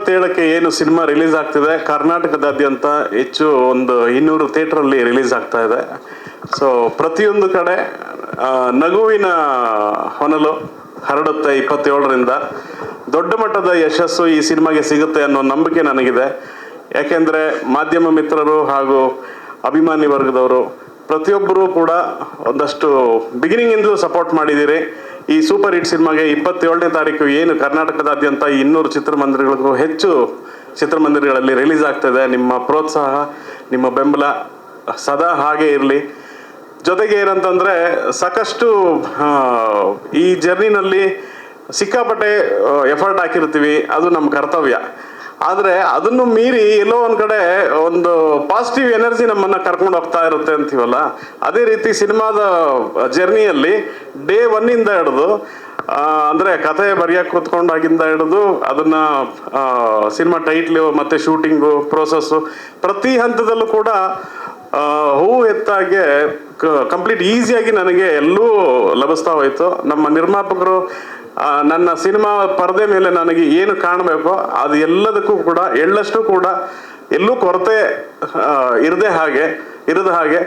27ಕ್ಕೆ ಏನು cinema release ಆಗ್ತಿದೆ, ಕರ್ನಾಟಕದಾದ್ಯಂತ ಹೆಚ್ಚು ಒಂದು 200 ಥಿಯೇಟ್ರಲ್ಲಿ ರಿಲೀಸ್ ಆಗ್ತಾ ಇದೆ. ಸೊ ಪ್ರತಿಯೊಂದು ಕಡೆ ನಗುವಿನ ಹೊನಲು ಹರಡುತ್ತೆ. 27ರಿಂದ ದೊಡ್ಡ ಮಟ್ಟದ ಯಶಸ್ಸು ಈ ಸಿನಿಮಾಗೆ ಸಿಗುತ್ತೆ ಅನ್ನೋ ನಂಬಿಕೆ ನನಗಿದೆ. ಯಾಕೆಂದರೆ ಮಾಧ್ಯಮ ಮಿತ್ರರು ಹಾಗೂ ಅಭಿಮಾನಿ ವರ್ಗದವರು ಪ್ರತಿಯೊಬ್ಬರೂ ಕೂಡ ಒಂದಷ್ಟು ಬಿಗಿನಿಂಗಿಂದಲೂ ಸಪೋರ್ಟ್ ಮಾಡಿದ್ದೀರಿ. ಈ ಸೂಪರ್ ಹಿಟ್ ಸಿನಿಮಾಗೆ 27ನೇ ತಾರೀಕು ಏನು ಕರ್ನಾಟಕದಾದ್ಯಂತ 200 ಚಿತ್ರಮಂದಿರಗಳಿಗೂ ಹೆಚ್ಚು ಚಿತ್ರಮಂದಿರಗಳಲ್ಲಿ ರಿಲೀಸ್ ಆಗ್ತದೆ. ನಿಮ್ಮ ಪ್ರೋತ್ಸಾಹ, ನಿಮ್ಮ ಬೆಂಬಲ ಸದಾ ಹಾಗೆ ಇರಲಿ. ಜೊತೆಗೆ ಏನಂತಂದರೆ ಸಾಕಷ್ಟು ಈ ಜರ್ನಿನಲ್ಲಿ ಸಿಕ್ಕಾಪಟ್ಟೆ ಎಫರ್ಟ್ ಹಾಕಿರ್ತೀವಿ, ಅದು ನಮ್ಮ ಕರ್ತವ್ಯ. ಆದರೆ ಅದನ್ನು ಮೀರಿ ಎಲ್ಲೋ ಒಂದು ಕಡೆ ಒಂದು ಪಾಸಿಟಿವ್ ಎನರ್ಜಿ ನಮ್ಮನ್ನು ಕರ್ಕೊಂಡು ಹೋಗ್ತಾ ಇರುತ್ತೆ ಅಂತೀವಲ್ಲ, ಅದೇ ರೀತಿ ಸಿನಿಮಾದ ಜರ್ನಿಯಲ್ಲಿ ಡೇ 1ಇಂದ ಹಿಡಿದು ಅಂದರೆ ಕಥೆ ಬರೆಯೋಕ್ಕೆ ಕೂತ್ಕೊಂಡಾಗಿಂದ ಹಿಡಿದು ಅದನ್ನು ಸಿನಿಮಾ ಟೈಟ್ಲು ಮತ್ತು ಶೂಟಿಂಗು ಪ್ರೋಸೆಸ್ಸು ಪ್ರತಿ ಹಂತದಲ್ಲೂ ಕೂಡ ಹೂವು ಎತ್ತಾಗೆ ಕಂಪ್ಲೀಟ್ ಈಸಿಯಾಗಿ ನನಗೆ ಎಲ್ಲೂ ಲಭಿಸ್ತಾ ಹೋಯಿತು. ನಮ್ಮ ನಿರ್ಮಾಪಕರು ನನ್ನ ಸಿನಿಮಾ ಪರದೆ ಮೇಲೆ ನನಗೆ ಏನು ಕಾಣಬೇಕೋ ಅದು ಎಲ್ಲದಕ್ಕೂ ಕೂಡ ಎಳ್ಳಷ್ಟು ಕೂಡ ಎಲ್ಲೂ ಕೊರತೆ ಇರದ ಹಾಗೆ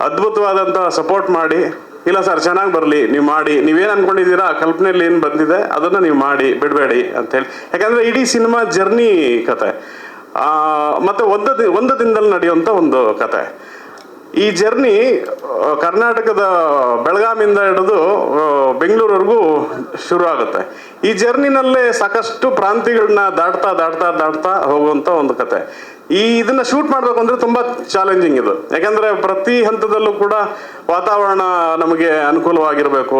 ಅದ್ಭುತವಾದಂಥ ಸಪೋರ್ಟ್ ಮಾಡಿ, ಇಲ್ಲ ಸರ್ ಚೆನ್ನಾಗಿ ಬರಲಿ, ನೀವು ಮಾಡಿ, ನೀವೇನು ಅಂದ್ಕೊಂಡಿದ್ದೀರಾ ಆ ಕಲ್ಪನೆಯಲ್ಲಿ ಏನು ಬಂದಿದೆ ಅದನ್ನು ನೀವು ಮಾಡಿ ಬಿಡಬೇಡಿ ಅಂತೇಳಿ. ಯಾಕಂದರೆ ಇಡೀ ಸಿನಿಮಾ ಜರ್ನಿ ಕತೆ ಮತ್ತು ಒಂದು ದಿನದಲ್ಲಿ ನಡೆಯುವಂಥ ಒಂದು ಕತೆ. ಈ ಜರ್ನಿ ಕರ್ನಾಟಕದ ಬೆಳಗಾಮಿಂದ ಹಿಡಿದು ಬೆಂಗಳೂರವರೆಗೂ ಶುರು ಆಗುತ್ತೆ. ಈ ಜರ್ನಿನಲ್ಲೇ ಸಾಕಷ್ಟು ಪ್ರಾಂತ್ಯಗಳನ್ನ ದಾಟ್ತಾ ಹೋಗುವಂಥ ಒಂದು ಕತೆ. ಇದನ್ನು ಶೂಟ್ ಮಾಡಬೇಕು ಅಂದರೆ ತುಂಬ ಚಾಲೆಂಜಿಂಗ್ ಇದು. ಯಾಕಂದರೆ ಪ್ರತಿ ಹಂತದಲ್ಲೂ ಕೂಡ ವಾತಾವರಣ ನಮಗೆ ಅನುಕೂಲವಾಗಿರಬೇಕು.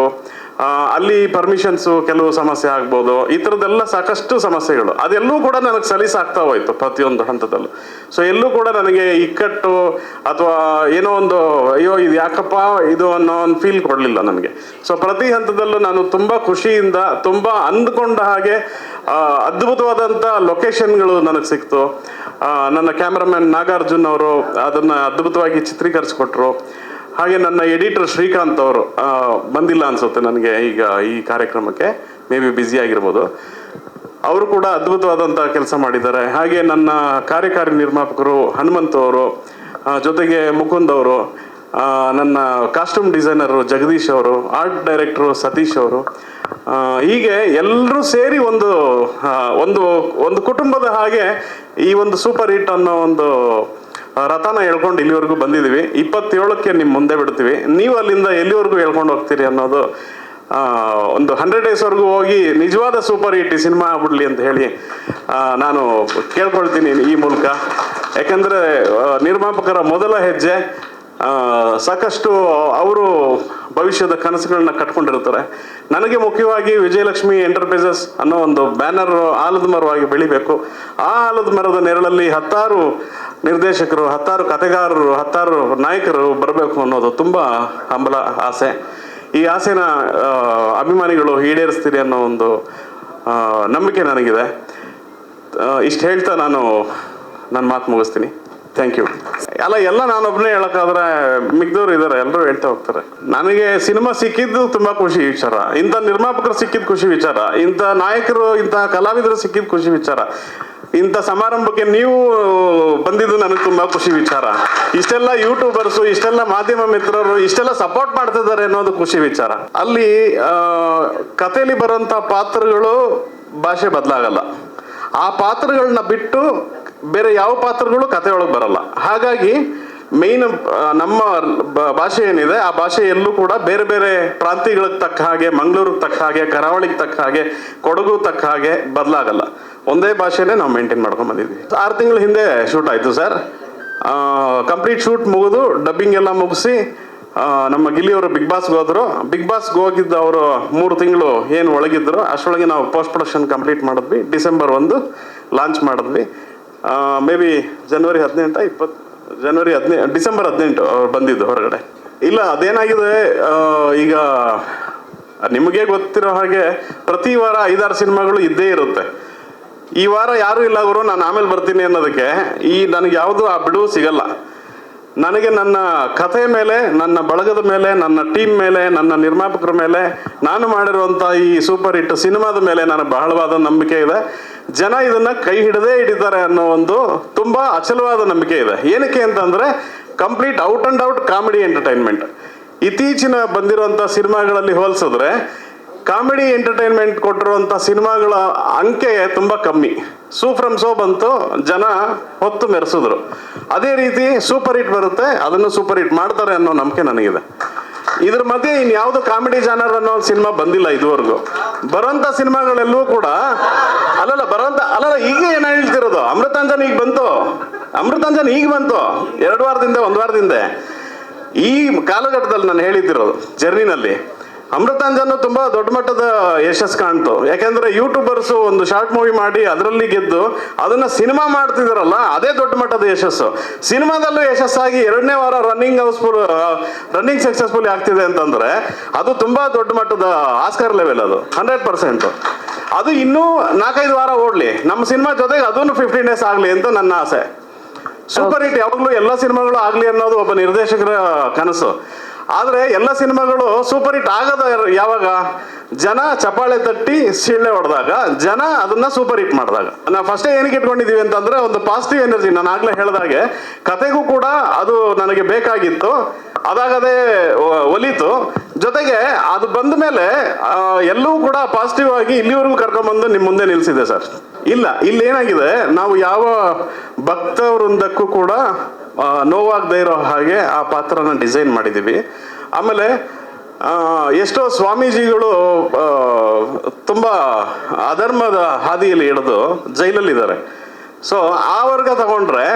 ಅಲ್ಲಿ ಪರ್ಮಿಷನ್ಸು ಕೆಲವು ಸಮಸ್ಯೆ ಆಗ್ಬೋದು, ಈ ಥರದ್ದೆಲ್ಲ ಸಾಕಷ್ಟು ಸಮಸ್ಯೆಗಳು. ಅದೆಲ್ಲೂ ಕೂಡ ನನಗೆ ಸಲೀಸಾಗ್ತಾ ಹೋಯ್ತು ಪ್ರತಿಯೊಂದು ಹಂತದಲ್ಲೂ. ಸೊ ಎಲ್ಲೂ ಕೂಡ ನನಗೆ ಇಕ್ಕಟ್ಟು ಅಥವಾ ಏನೋ ಒಂದು ಅಯ್ಯೋ ಇದು ಯಾಕಪ್ಪ ಇದು ಅನ್ನೋ ಒಂದು ಫೀಲ್ ಕೊಡಲಿಲ್ಲ ನನಗೆ. ಸೊ ಪ್ರತಿ ಹಂತದಲ್ಲೂ ನಾನು ತುಂಬ ಖುಷಿಯಿಂದ, ತುಂಬ ಅಂದ್ಕೊಂಡ ಹಾಗೆ ಅದ್ಭುತವಾದಂಥ ಲೊಕೇಶನ್ಗಳು ನನಗೆ ಸಿಕ್ತು. ನನ್ನ ಕ್ಯಾಮ್ರಾಮನ್ ನಾಗಾರ್ಜುನ್ ಅವರು ಅದನ್ನು ಅದ್ಭುತವಾಗಿ ಚಿತ್ರೀಕರಿಸ್ಕೊಟ್ರು. ಹಾಗೆ ನನ್ನ ಎಡಿಟರ್ ಶ್ರೀಕಾಂತ್ ಅವರು ಬಂದಿಲ್ಲ ಅನಿಸುತ್ತೆ ನನಗೆ ಈಗ ಈ ಕಾರ್ಯಕ್ರಮಕ್ಕೆ, ಮೇ ಬಿ ಬ್ಯುಸಿ ಆಗಿರ್ಬೋದು. ಅವರು ಕೂಡ ಅದ್ಭುತವಾದಂಥ ಕೆಲಸ ಮಾಡಿದ್ದಾರೆ. ಹಾಗೆ ನನ್ನ ಕಾರ್ಯಕಾರಿ ನಿರ್ಮಾಪಕರು ಹನುಮಂತ್ ಅವರು, ಜೊತೆಗೆ ಮುಕುಂದ್ ಅವರು, ನನ್ನ ಕಾಸ್ಟ್ಯೂಮ್ ಡಿಸೈನರು ಜಗದೀಶ್ ಅವರು, ಆರ್ಟ್ ಡೈರೆಕ್ಟ್ರು ಸತೀಶ್ ಅವರು, ಹೀಗೆ ಎಲ್ಲರೂ ಸೇರಿ ಒಂದು ಕುಟುಂಬದ ಹಾಗೆ ಈ ಒಂದು ಸೂಪರ್ ಹಿಟ್ ಅನ್ನೋ ಒಂದು ರಥನ ಹೇಳ್ಕೊಂಡು ಇಲ್ಲಿವರೆಗೂ ಬಂದಿದ್ದೀವಿ. 27ಕ್ಕೆ ನಿಮ್ಮ ಮುಂದೆ ಬಿಡ್ತೀವಿ. ನೀವು ಅಲ್ಲಿಂದ ಎಲ್ಲಿವರೆಗೂ ಹೇಳ್ಕೊಂಡು ಹೋಗ್ತೀರಿ ಅನ್ನೋದು ಒಂದು 100 ಡೇಸ್ವರೆಗೂ ಹೋಗಿ ನಿಜವಾದ ಸೂಪರ್ ಹಿಟ್ ಸಿನಿಮಾ ಆಗ್ಬಿಡ್ಲಿ ಅಂತ ಹೇಳಿ ನಾನು ಕೇಳ್ಕೊಳ್ತೀನಿ ಈ ಮೂಲಕ. ಯಾಕೆಂದರೆ ನಿರ್ಮಾಪಕರ ಮೊದಲ ಹೆಜ್ಜೆ ಸಾಕಷ್ಟು ಅವರು ಭವಿಷ್ಯದ ಕನಸುಗಳನ್ನ ಕಟ್ಕೊಂಡಿರ್ತಾರೆ. ನನಗೆ ಮುಖ್ಯವಾಗಿ ವಿಜಯಲಕ್ಷ್ಮಿ ಎಂಟರ್ಪ್ರೈಸಸ್ ಅನ್ನೋ ಒಂದು ಬ್ಯಾನರ್ ಆಲದ ಮರವಾಗಿ ಬೆಳಿಬೇಕು. ಆ ಆಲದ ಮರದ ನೆರಳಲ್ಲಿ 10 ನಿರ್ದೇಶಕರು, 10 ಕಥೆಗಾರರು, 10 ನಾಯಕರು ಬರಬೇಕು ಅನ್ನೋದು ತುಂಬ ಹಂಬಲ, ಆಸೆ. ಈ ಆಸೆನ ಅಭಿಮಾನಿಗಳು ಈಡೇರಿಸ್ತೀರಿ ಅನ್ನೋ ಒಂದು ನಂಬಿಕೆ ನನಗಿದೆ. ಇಷ್ಟು ಹೇಳ್ತಾ ನಾನು ನನ್ನ ಮಾತು ಮುಗಿಸ್ತೀನಿ. Thank you. ಎಲ್ಲ ನಾನೊಬ್ಬನೇ ಹೇಳೋಕ್ಕಾದ್ರೆ ಮಿಕ್ದವ್ರು ಇದ್ದಾರೆ, ಎಲ್ಲರೂ ಹೇಳ್ತಾ ಹೋಗ್ತಾರೆ. ನನಗೆ ಸಿನಿಮಾ ಸಿಕ್ಕಿದ್ದು ತುಂಬ ಖುಷಿ ವಿಚಾರ, ಇಂಥ ನಿರ್ಮಾಪಕರು ಸಿಕ್ಕಿದ್ದು ಖುಷಿ ವಿಚಾರ, ಇಂಥ ನಾಯಕರು, ಇಂಥ ಕಲಾವಿದರು ಸಿಕ್ಕಿದ್ದು ಖುಷಿ ವಿಚಾರ, ಇಂಥ ಸಮಾರಂಭಕ್ಕೆ ನೀವು ಬಂದಿದ್ದು ನನಗೆ ತುಂಬ ಖುಷಿ ವಿಚಾರ. ಇಷ್ಟೆಲ್ಲ ಯೂಟ್ಯೂಬರ್ಸು, ಇಷ್ಟೆಲ್ಲ ಮಾಧ್ಯಮ ಮಿತ್ರರು ಇಷ್ಟೆಲ್ಲ ಸಪೋರ್ಟ್ ಮಾಡ್ತಿದ್ದಾರೆ ಅನ್ನೋದು ಖುಷಿ ವಿಚಾರ. ಅಲ್ಲಿ ಕಥೆಯಲ್ಲಿ ಬರೋಂಥ ಪಾತ್ರಗಳು ಭಾಷೆ ಬದಲಾಗಲ್ಲ. ಆ ಪಾತ್ರಗಳನ್ನ ಬಿಟ್ಟು ಬೇರೆ ಯಾವ ಪಾತ್ರಗಳು ಕಥೆ ಒಳಗೆ ಬರಲ್ಲ. ಹಾಗಾಗಿ ಮೇಯ್ನ್ ನಮ್ಮ ಭಾಷೆ ಏನಿದೆ ಆ ಭಾಷೆ ಎಲ್ಲೂ ಕೂಡ ಬೇರೆ ಬೇರೆ ಪ್ರಾಂತ್ಯಗಳಿಗೆ ತಕ್ಕ ಹಾಗೆ, ಮಂಗಳೂರಿಗೆ ತಕ್ಕ ಹಾಗೆ, ಕರಾವಳಿಗೆ ತಕ್ಕ ಹಾಗೆ, ಕೊಡಗು ತಕ್ಕ ಹಾಗೆ ಬದಲಾಗಲ್ಲ. ಒಂದೇ ಭಾಷೆನೇ ನಾವು ಮೇಂಟೈನ್ ಮಾಡ್ಕೊಂಡು ಬಂದಿದ್ವಿ. 6 ತಿಂಗಳ ಹಿಂದೆ ಶೂಟ್ ಆಯಿತು ಸರ್. ಕಂಪ್ಲೀಟ್ ಶೂಟ್ ಮುಗಿದು ಡಬ್ಬಿಂಗ್ ಎಲ್ಲ ಮುಗಿಸಿ ನಮ್ಮ ಗಿಲ್ಲಿಯವರು ಬಿಗ್ ಬಾಸ್ಗೆ ಹೋದರು. ಬಿಗ್ ಬಾಸ್ಗೆ ಹೋಗಿದ್ದು ಅವರು 3 ತಿಂಗಳು ಏನು ಒಳಗಿದ್ದರು, ಅಷ್ಟರೊಳಗೆ ನಾವು ಪೋಸ್ಟ್ ಪ್ರೊಡಕ್ಷನ್ ಕಂಪ್ಲೀಟ್ ಮಾಡಿದ್ವಿ. ಡಿಸೆಂಬರ್ 1 ಲಾಂಚ್ ಮಾಡಿದ್ವಿ. ಮೇ ಬಿ ಡಿಸೆಂಬರ್ 18 ಅವ್ರು ಬಂದಿದ್ದು ಹೊರಗಡೆ. ಇಲ್ಲ ಅದೇನಾಗಿದೆ, ಈಗ ನಿಮಗೆ ಗೊತ್ತಿರೋ ಹಾಗೆ ಪ್ರತಿ ವಾರ 5-6 ಸಿನಿಮಾಗಳು ಇದ್ದೇ ಇರುತ್ತೆ. ಈ ವಾರ ಯಾರೂ ಇಲ್ಲ ಅವರು, ನಾನು ಆಮೇಲೆ ಬರ್ತೀನಿ ಅನ್ನೋದಕ್ಕೆ ನನಗೆ ಯಾವುದು ಆ ಬಿಡುವು ಸಿಗಲ್ಲ. ನನಗೆ ನನ್ನ ಕಥೆ ಮೇಲೆ, ನನ್ನ ಬಳಗದ ಮೇಲೆ, ನನ್ನ ಟೀಮ್ ಮೇಲೆ, ನನ್ನ ನಿರ್ಮಾಪಕರ ಮೇಲೆ, ನಾನು ಮಾಡಿರುವಂಥ ಈ ಸೂಪರ್ ಹಿಟ್ ಸಿನಿಮಾದ ಮೇಲೆ ನನಗೆ ಬಹಳವಾದ ನಂಬಿಕೆ ಇದೆ. ಜನ ಇದನ್ನ ಕೈ ಹಿಡದೇ ಹಿಡಿತಾರೆ ಅನ್ನೋ ಒಂದು ತುಂಬಾ ಅಚಲವಾದ ನಂಬಿಕೆ ಇದೆ. ಏನಕ್ಕೆ ಅಂತಂದ್ರೆ complete out and out comedy entertainment. ಇತ್ತೀಚಿನ ಬಂದಿರುವಂತ ಸಿನಿಮಾಗಳಲ್ಲಿ ಹೋಲಿಸಿದ್ರೆ ಕಾಮಿಡಿ ಎಂಟರ್ಟೈನ್ಮೆಂಟ್ ಕೊಟ್ಟಿರುವಂತ ಸಿನಿಮಾಗಳ ಅಂಕೆ ತುಂಬಾ ಕಮ್ಮಿ. ಸೂ ಫ್ರಮ್ ಸೋ ಬಂತು, ಜನ ಹೊತ್ತು ಮೆರೆಸಿದ್ರು. ಅದೇ ರೀತಿ ಸೂಪರ್ ಹಿಟ್ ಬರುತ್ತೆ, ಅದನ್ನು ಸೂಪರ್ ಹಿಟ್ ಮಾಡ್ತಾರೆ ಅನ್ನೋ ನಂಬಿಕೆ ನನಗಿದೆ. ಇದ್ರ ಮಧ್ಯೆ ಇನ್ಯಾವುದು ಕಾಮಿಡಿ ಜಾನರ್ ಅನ್ನೋ ಸಿನಿಮಾ ಬಂದಿಲ್ಲ ಇದುವರೆಗೂ. ಬರೋಂಥ ಸಿನಿಮಾಗಳೆಲ್ಲವೂ ಕೂಡ ಅಲ್ಲಲ್ಲ ಈಗ ಏನ್ ಹೇಳ್ತಿರೋದು, ಅಮೃತಾಂಜನ್ ಈಗ ಬಂತು, ಅಮೃತಾಂಜನ್ ಈಗ ಬಂತು 2 ವಾರದಿಂದ 1 ವಾರದಿಂದ. ಈ ಕಾಲಘಟ್ಟದಲ್ಲಿ ನಾನು ಹೇಳಿದ್ದಿರೋದು ಜರ್ನಿನಲ್ಲಿ ಅಮೃತಾಂಜನ್ ತುಂಬಾ ದೊಡ್ಡ ಮಟ್ಟದ ಯಶಸ್ಸು ಕಾಣ್ತು. ಯಾಕೆಂದ್ರೆ ಯೂಟ್ಯೂಬರ್ಸ್ ಒಂದು ಶಾರ್ಟ್ ಮೂವಿ ಮಾಡಿ ಅದರಲ್ಲಿ ಗೆದ್ದು ಅದನ್ನ ಸಿನಿಮಾ ಮಾಡ್ತಿದಾರಲ್ಲ, ಅದೇ ದೊಡ್ಡ ಮಟ್ಟದ ಯಶಸ್ಸು. ಸಿನಿಮಾದಲ್ಲೂ ಯಶಸ್ಸಾಗಿ 2ನೇ ವಾರ ರನ್ನಿಂಗ್ ಸಕ್ಸಸ್ಫುಲ್ ಆಗ್ತಿದೆ ಅಂತಂದ್ರೆ ಅದು ತುಂಬಾ ದೊಡ್ಡ ಮಟ್ಟದ ಆಸ್ಕರ್ ಲೆವೆಲ್, ಅದು 100%. ಅದು ಇನ್ನೂ 4-5 ವಾರ ಓಡ್ಲಿ, ನಮ್ಮ ಸಿನಿಮಾ ಜೊತೆಗೆ ಅದನ್ನು 15 ಡೇಸ್ ಆಗ್ಲಿ ಅಂತ ನನ್ನ ಆಸೆ. ಸೂಪರ್ ಹಿಟ್ ಯಾವಾಗಲೂ ಎಲ್ಲ ಸಿನಿಮಾಗಳು ಆಗ್ಲಿ ಅನ್ನೋದು ಒಬ್ಬ ನಿರ್ದೇಶಕರ ಕನಸು. ಆದ್ರೆ ಎಲ್ಲ ಸಿನಿಮಾಗಳು ಸೂಪರ್ ಹಿಟ್ ಆಗದ ಯಾವಾಗ, ಜನ ಚಪ್ಪಾಳೆ ತಟ್ಟಿ ಸಿಳ್ಳೆ ಹೊಡೆದಾಗ, ಜನ ಅದನ್ನ ಸೂಪರ್ ಹಿಟ್ ಮಾಡಿದಾಗ. ನಾವು ಫಸ್ಟೇ ಏನಕ್ಕೆ ಇಟ್ಕೊಂಡಿದೀವಿ ಅಂತಂದ್ರೆ ಒಂದು ಪಾಸಿಟಿವ್ ಎನರ್ಜಿ. ನಾನು ಆಗ್ಲೇ ಹೇಳಿದಾಗೆ ಕತೆಗೂ ಕೂಡ ಅದು ನನಗೆ ಬೇಕಾಗಿತ್ತು, ಅದಾಗದೇ ಒಲಿತು. ಜೊತೆಗೆ ಅದು ಬಂದ ಮೇಲೆ ಎಲ್ಲವೂ ಕೂಡ ಪಾಸಿಟಿವ್ ಆಗಿ ಇಲ್ಲಿವರೆಗೂ ಕರ್ಕೊಂಡ್ಬಂದು ನಿಮ್ಮ ಮುಂದೆ ನಿಲ್ಸಿದೆ ಸರ್. ಇಲ್ಲಿ ಏನಾಗಿದೆ, ನಾವು ಯಾವ ಭಕ್ತ ವೃಂದಕ್ಕೂ ಕೂಡ ನೋವಾಗದೇ ಇರೋ ಹಾಗೆ ಆ ಪಾತ್ರನ ಡಿಸೈನ್ ಮಾಡಿದ್ದೀವಿ. ಆಮೇಲೆ ಎಷ್ಟೋ ಸ್ವಾಮೀಜಿಗಳು ತುಂಬಾ ಅಧರ್ಮದ ಹಾದಿಯಲ್ಲಿ ಹಿಡಿದು ಜೈಲಲ್ಲಿದ್ದಾರೆ. ಸೊ ಆ ವರ್ಗ ತಗೊಂಡ್ರೆ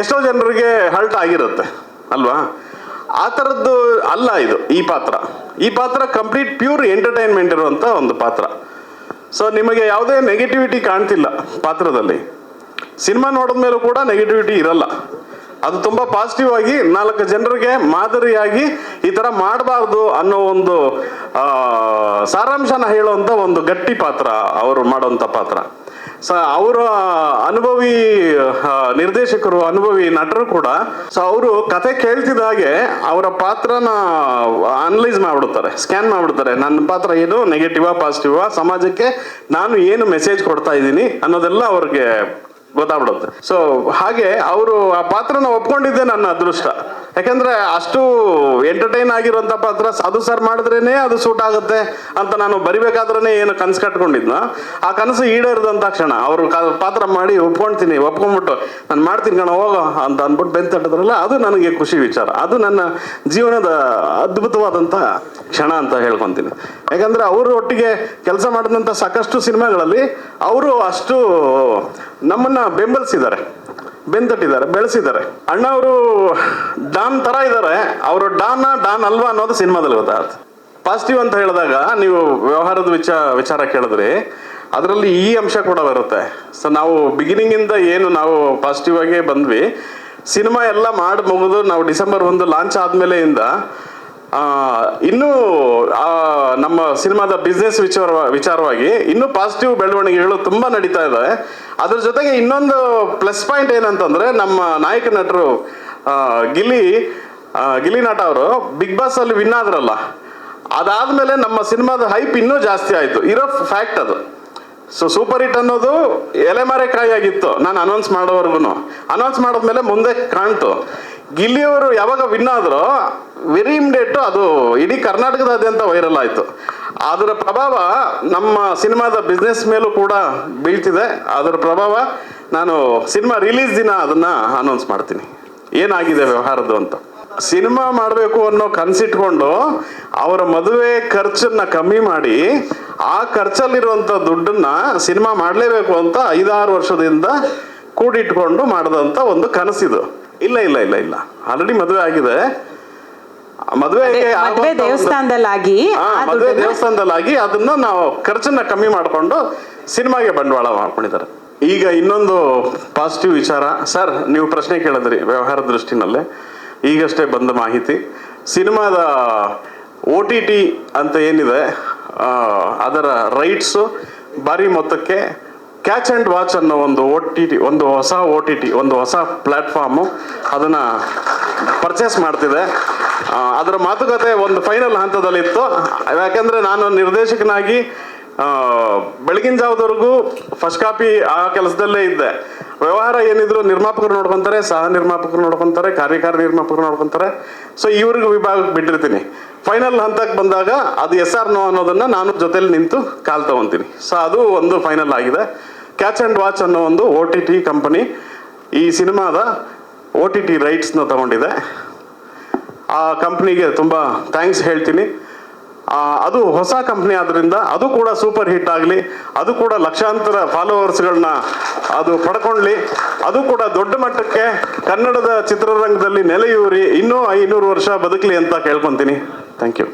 ಎಷ್ಟೋ ಜನರಿಗೆ ಹರ್ಟ್ ಆಗಿರುತ್ತೆ ಅಲ್ವಾ. ಆ ಥರದ್ದು ಅಲ್ಲ ಇದು. ಈ ಪಾತ್ರ ಕಂಪ್ಲೀಟ್ ಪ್ಯೂರ್ ಎಂಟರ್ಟೈನ್ಮೆಂಟ್ ಇರುವಂಥ ಒಂದು ಪಾತ್ರ. ಸೊ ನಿಮಗೆ ಯಾವುದೇ ನೆಗೆಟಿವಿಟಿ ಕಾಣ್ತಿಲ್ಲ ಪಾತ್ರದಲ್ಲಿ. ಸಿನಿಮಾ ನೋಡಿದ್ಮೇಲೂ ಕೂಡ ನೆಗೆಟಿವಿಟಿ ಇರಲ್ಲ. ಅದು ತುಂಬ ಪಾಸಿಟಿವ್ ಆಗಿ 4 ಜನರಿಗೆ ಮಾದರಿಯಾಗಿ ಈ ಥರ ಮಾಡಬಾರ್ದು ಅನ್ನೋ ಒಂದು ಸಾರಾಂಶನ ಹೇಳುವಂಥ ಒಂದು ಗಟ್ಟಿ ಪಾತ್ರ ಅವರು ಮಾಡೋಂಥ ಪಾತ್ರ. ಅವರ ಅನುಭವಿ ನಿರ್ದೇಶಕರು, ಅನುಭವಿ ನಟರು ಕೂಡ. ಸೊ ಅವರು ಕತೆ ಕೇಳ್ತಿದ್ದ ಹಾಗೆ ಅವರ ಪಾತ್ರನ ಅನಲೈಸ್ ಮಾಡ್ಬಿಡ್ತಾರೆ, ಸ್ಕ್ಯಾನ್ ಮಾಡ್ಬಿಡ್ತಾರೆ. ನನ್ನ ಪಾತ್ರ ಏನು, ನೆಗೆಟಿವಾ ಪಾಸಿಟಿವಾ, ಸಮಾಜಕ್ಕೆ ನಾನು ಏನು ಮೆಸೇಜ್ ಕೊಡ್ತಾ ಇದ್ದೀನಿ ಅನ್ನೋದೆಲ್ಲ ಅವ್ರಿಗೆ ಗೊತ್ತಾಗ್ಬಿಡುತ್ತೆ. ಸೊ ಹಾಗೆ ಅವರು ಆ ಪಾತ್ರನ ಒಪ್ಕೊಂಡಿದ್ದೆ ನನ್ನ ಅದೃಷ್ಟ. ಯಾಕಂದ್ರೆ ಅಷ್ಟು ಎಂಟರ್ಟೈನ್ ಆಗಿರುವಂತ ಪಾತ್ರ ಸಾಧು ಸರ್ ಮಾಡಿದ್ರೇನೆ ಅದು ಸೂಟ್ ಆಗುತ್ತೆ ಅಂತ ನಾನು ಬರಿಬೇಕಾದ್ರೇನೆ ಏನು ಕನಸು ಕಟ್ಕೊಂಡಿದ್ನ, ಆ ಕನಸು ಈಡೇರಿದಂತ ಕ್ಷಣ ಅವರು ಪಾತ್ರ ಮಾಡಿ ಒಪ್ಕೊಂಡ್ಬಿಟ್ಟು ನಾನು ಮಾಡ್ತೀನಿ ಕಣ ಹೋಗೋ ಅಂತ ಅಂದ್ಬಿಟ್ಟು ಬೆಂತ ತಟ್ಟಿದ್ರಲ್ಲ, ಅದು ನನಗೆ ಖುಷಿ ವಿಚಾರ. ಅದು ನನ್ನ ಜೀವನದ ಅದ್ಭುತವಾದಂಥ ಕ್ಷಣ ಅಂತ ಹೇಳ್ಕೊತೀನಿ. ಯಾಕಂದ್ರೆ ಅವರು ಒಟ್ಟಿಗೆ ಕೆಲಸ ಮಾಡಿದಂಥ ಸಾಕಷ್ಟು ಸಿನಿಮಾಗಳಲ್ಲಿ ಅವರು ಅಷ್ಟು ನಮ್ಮನ್ನ ಬೆಂಬಲಿಸಿದ್ದಾರೆ, ಬೆಂತಟ್ಟಿದ್ದಾರೆ, ಬೆಳೆಸಿದ್ದಾರೆ. ಅಣ್ಣ ಅವರು ಡಾನ್ ತರ ಇದ್ದಾರೆ. ಅವರು ಡಾನ್ ಅಲ್ವಾ ಅನ್ನೋದು ಸಿನಿಮಾದಲ್ಲಿ ಗೊತ್ತಾಗುತ್ತೆ. ಪಾಸಿಟಿವ್ ಅಂತ ಹೇಳಿದಾಗ ನೀವು ವ್ಯವಹಾರದ ವಿಚಾರ ಕೇಳಿದ್ರಿ, ಅದರಲ್ಲಿ ಈ ಅಂಶ ಕೂಡ ಬರುತ್ತೆ. ಸೊ ನಾವು ಬಿಗಿನಿಂಗ್ ಇಂದ ಏನು ನಾವು ಪಾಸಿಟಿವ್ ಆಗೇ ಬಂದ್ವಿ. ಸಿನಿಮಾ ಎಲ್ಲ ಮಾಡಿ ಮುಗಿದು ನಾವು ಡಿಸೆಂಬರ್ 1 ಲಾಂಚ್ ಆದ್ಮೇಲೆ ಇಂದ ಇನ್ನೂ ನಮ್ಮ ಸಿನಿಮಾದ ಬಿಸ್ನೆಸ್ ವಿಚಾರವಾಗಿ ಇನ್ನೂ ಪಾಸಿಟಿವ್ ಬೆಳವಣಿಗೆಗಳು ತುಂಬಾ ನಡೀತಾ ಇದೆ. ಅದ್ರ ಜೊತೆಗೆ ಇನ್ನೊಂದು ಪ್ಲಸ್ ಪಾಯಿಂಟ್ ಏನಂತಂದ್ರೆ, ನಮ್ಮ ನಾಯಕ ನಟರು ಗಿಲ್ಲಿ ನಟ ಅವರು ಬಿಗ್ ಬಾಸ್ ಅಲ್ಲಿ ವಿನ್ ಆದ್ರಲ್ಲ, ಅದಾದ್ಮೇಲೆ ನಮ್ಮ ಸಿನಿಮಾದ ಹೈಪ್ ಇನ್ನೂ ಜಾಸ್ತಿ ಆಯ್ತು. ಇರೋ ಫ್ಯಾಕ್ಟ್ ಅದು. ಸೊ ಸೂಪರ್ ಹಿಟ್ ಅನ್ನೋದು ಎಲೆಮರೆಕಾಯಿ ಆಗಿತ್ತು ನಾನು ಅನೌನ್ಸ್ ಮಾಡೋವರೆಗೂ. ಅನೌನ್ಸ್ ಮಾಡಿದ್ಮೇಲೆ ಮುಂದೆ ಕಾಣ್ತು. ಗಿಲ್ಲಿಯವರು ಯಾವಾಗ ವಿನ್ ಆದ್ರೋ ವೆರಿ ಇಮಿಡಿಯೇಟ್ ಅದು ಇಡೀ ಕರ್ನಾಟಕದಾದ್ಯಂತ ವೈರಲ್ ಆಯ್ತು. ಅದರ ಪ್ರಭಾವ ನಮ್ಮ ಸಿನಿಮಾದ ಬಿಸ್ನೆಸ್ ಮೇಲೂ ಕೂಡ ಬೀಳ್ತಿದೆ. ಅದರ ಪ್ರಭಾವ ನಾನು ಸಿನಿಮಾ ರಿಲೀಸ್ ದಿನ ಅದನ್ನ ಅನೌನ್ಸ್ ಮಾಡ್ತೀನಿ ಏನಾಗಿದೆ ವ್ಯವಹಾರದ್ದು ಅಂತ. ಸಿನಿಮಾ ಮಾಡಬೇಕು ಅನ್ನೋ ಕನಸಿಟ್ಕೊಂಡು ಅವರ ಮದುವೆ ಖರ್ಚನ್ನ ಕಮ್ಮಿ ಮಾಡಿ ಆ ಖರ್ಚಲ್ಲಿರುವಂಥ ದುಡ್ಡನ್ನ ಸಿನಿಮಾ ಮಾಡಲೇಬೇಕು ಅಂತ 5-6 ವರ್ಷದಿಂದ ಕೂಡಿಟ್ಕೊಂಡು ಮಾಡಿದಂಥ ಒಂದು ಕನಸಿದು. ಇಲ್ಲ ಆಲ್ರೆಡಿ ಮದುವೆ ಆಗಿದೆ. ಮದುವೆ ದೇವಸ್ಥಾನದಲ್ಲಾಗಿ ಅದನ್ನ ನಾವು ಖರ್ಚನ್ನ ಕಮ್ಮಿ ಮಾಡಿಕೊಂಡು ಸಿನಿಮಾಗೆ ಬಂಡವಾಳ ಮಾಡ್ಕೊಂಡಿದ್ದಾರೆ. ಈಗ ಇನ್ನೊಂದು ಪಾಸಿಟಿವ್ ವಿಚಾರ ಸರ್, ನೀವು ಪ್ರಶ್ನೆ ಕೇಳಿದ್ರಿ ವ್ಯವಹಾರ ದೃಷ್ಟಿನಲ್ಲೇ. ಈಗಷ್ಟೇ ಬಂದ ಮಾಹಿತಿ, ಸಿನಿಮಾದ OTT ಅಂತ ಏನಿದೆ ಅದರ ರೈಟ್ಸು ಭಾರಿ ಮೊತ್ತಕ್ಕೆ ಕ್ಯಾಚ್ ಆ್ಯಂಡ್ ವಾಚ್ ಅನ್ನೋ ಒಂದು ಒಂದು ಹೊಸ ಪ್ಲಾಟ್ಫಾರ್ಮು ಅದನ್ನು ಪರ್ಚೇಸ್ ಮಾಡ್ತಿದೆ. ಅದರ ಮಾತುಕತೆ ಒಂದು ಫೈನಲ್ ಹಂತದಲ್ಲಿತ್ತು. ಯಾಕೆಂದರೆ ನಾನು ನಿರ್ದೇಶಕನಾಗಿ ಬೆಳಗಿನ ಜಾವದವರೆಗೂ ಫಸ್ಟ್ ಕಾಪಿ ಆ ಕೆಲಸದಲ್ಲೇ ಇದ್ದೆ. ವ್ಯವಹಾರ ಏನಿದ್ರು ನಿರ್ಮಾಪಕರು ನೋಡ್ಕೊಂತಾರೆ, ಸಹ ನಿರ್ಮಾಪಕರು ನೋಡ್ಕೊಂತಾರೆ, ಕಾರ್ಯಕಾರಿ ನಿರ್ಮಾಪಕರು ನೋಡ್ಕೊಂತಾರೆ. ಸೊ ಇವ್ರಿಗೆ ವಿಭಾಗಕ್ಕೆ ಬಿಟ್ಟಿರ್ತೀನಿ. ಫೈನಲ್ ಹಂತಕ್ಕೆ ಬಂದಾಗ ಅದು ಎಸ್ ಆರ್ ನೋ ಅನ್ನೋದನ್ನ ನಾನು ಜೊತೆಲಿ ನಿಂತು ಕಾಲ್ ತಗೊಂತೀನಿ. ಸೊ ಅದು ಒಂದು ಫೈನಲ್ ಆಗಿದೆ. ಕ್ಯಾಚ್ ಆ್ಯಂಡ್ ವಾಚ್ ಅನ್ನೋ ಒಂದು OTT ಕಂಪನಿ ಈ ಸಿನಿಮಾದ OTT ರೈಟ್ಸ್ನ ತಗೊಂಡಿದೆ. ಆ ಕಂಪ್ನಿಗೆ ತುಂಬ ಥ್ಯಾಂಕ್ಸ್ ಹೇಳ್ತೀನಿ. ಅದು ಹೊಸ ಕಂಪ್ನಿ ಆದ್ದರಿಂದ ಅದು ಕೂಡ ಸೂಪರ್ ಹಿಟ್ ಆಗಲಿ, ಅದು ಕೂಡ ಲಕ್ಷಾಂತರ ಫಾಲೋವರ್ಸ್ಗಳನ್ನ ಅದು ಪಡ್ಕೊಳ್ಳಿ, ಅದು ಕೂಡ ದೊಡ್ಡ ಮಟ್ಟಕ್ಕೆ ಕನ್ನಡದ ಚಿತ್ರರಂಗದಲ್ಲಿ ನೆಲೆಯೂರಿ ಇನ್ನೂ 500 ವರ್ಷ ಬದುಕಲಿ ಅಂತ ಕೇಳ್ಕೊತೀನಿ. Thank you.